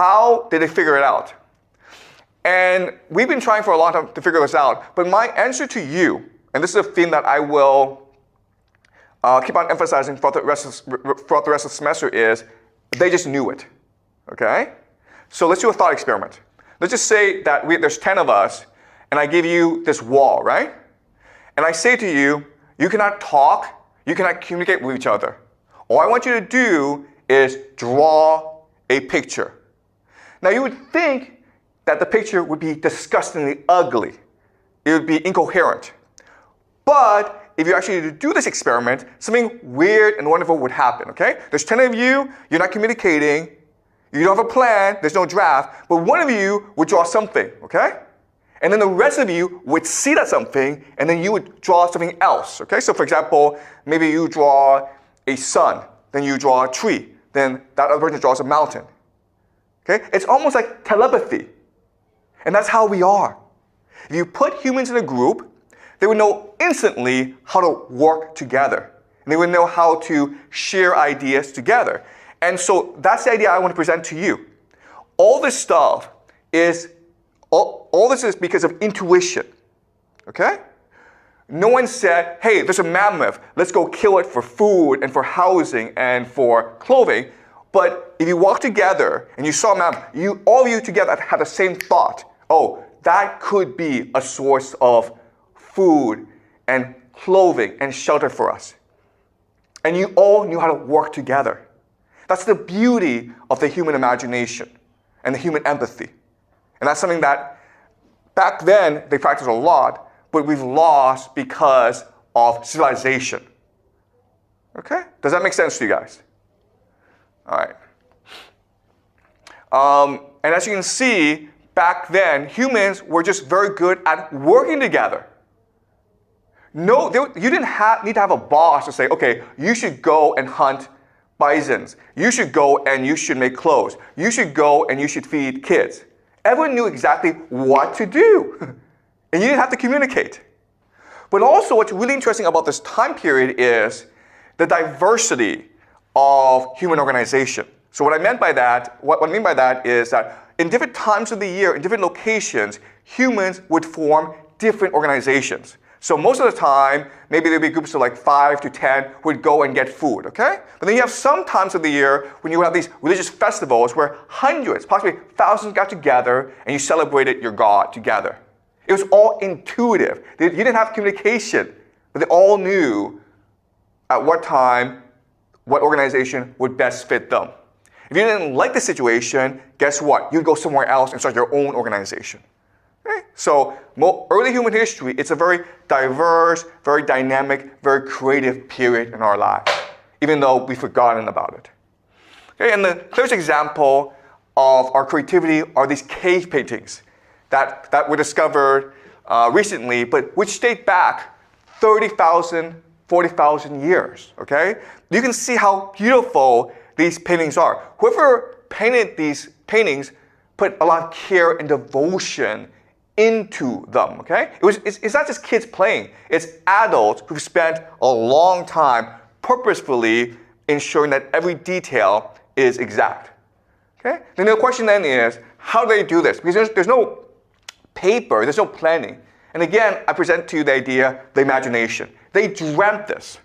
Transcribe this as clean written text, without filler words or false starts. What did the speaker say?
how did they figure it out? And we've been trying for a long time to figure this out, but my answer to you, and this is a theme that I will keep on emphasizing throughout the rest of the semester, is they just knew it, okay? So let's do a thought experiment. Let's just say that there's 10 of us, and I give you this wall, right? And I say to you, you cannot talk, you cannot communicate with each other. All I want you to do is draw a picture. Now you would think that the picture would be disgustingly ugly. It would be incoherent. But if you actually do this experiment, something weird and wonderful would happen, okay? There's 10 of you, you're not communicating, you don't have a plan, there's no draft, but one of you would draw something, okay? And then the rest of you would see that something, and then you would draw something else, okay? So for example, maybe you draw a sun, then you draw a tree, then that other person draws a mountain, okay? It's almost like telepathy. And that's how we are. If you put humans in a group, they would know instantly how to work together. And they would know how to share ideas together. And so that's the idea I want to present to you. All this stuff is, all this is because of intuition, okay? No one said, hey, there's a mammoth, let's go kill it for food and for housing and for clothing. But if you walk together and you saw a mammoth, all of you together had the same thought. Oh, that could be a source of food and clothing and shelter for us. And you all knew how to work together. That's the beauty of the human imagination and the human empathy. And that's something that back then they practiced a lot, but we've lost because of civilization. Okay? Does that make sense to you guys? All right. And as you can see, back then, humans were just very good at working together. No, you didn't need to have a boss to say, okay, you should go and hunt bisons. You should go and you should make clothes. You should go and you should feed kids. Everyone knew exactly what to do. And you didn't have to communicate. But also what's really interesting about this time period is the diversity of human organization. So what I mean by that is that in different times of the year, in different locations, humans would form different organizations. So most of the time, maybe there'd be groups of like 5 to 10 who would go and get food, okay? But then you have some times of the year when you have these religious festivals where hundreds, possibly thousands got together and you celebrated your God together. It was all intuitive. You didn't have communication, but they all knew at what time, what organization would best fit them. If you didn't like the situation, guess what? You'd go somewhere else and start your own organization. Okay? So early human history, it's a very diverse, very dynamic, very creative period in our lives, even though we've forgotten about it. Okay? And the clearest example of our creativity are these cave paintings that were discovered recently, but which date back 30,000, 40,000 years. Okay? You can see how beautiful these paintings are. Whoever painted these paintings put a lot of care and devotion into them, okay? It's not just kids playing. It's adults who've spent a long time purposefully ensuring that every detail is exact, okay? Then the question then is, how do they do this? Because there's no paper, there's no planning. And again, I present to you the idea, the imagination. They dreamt this.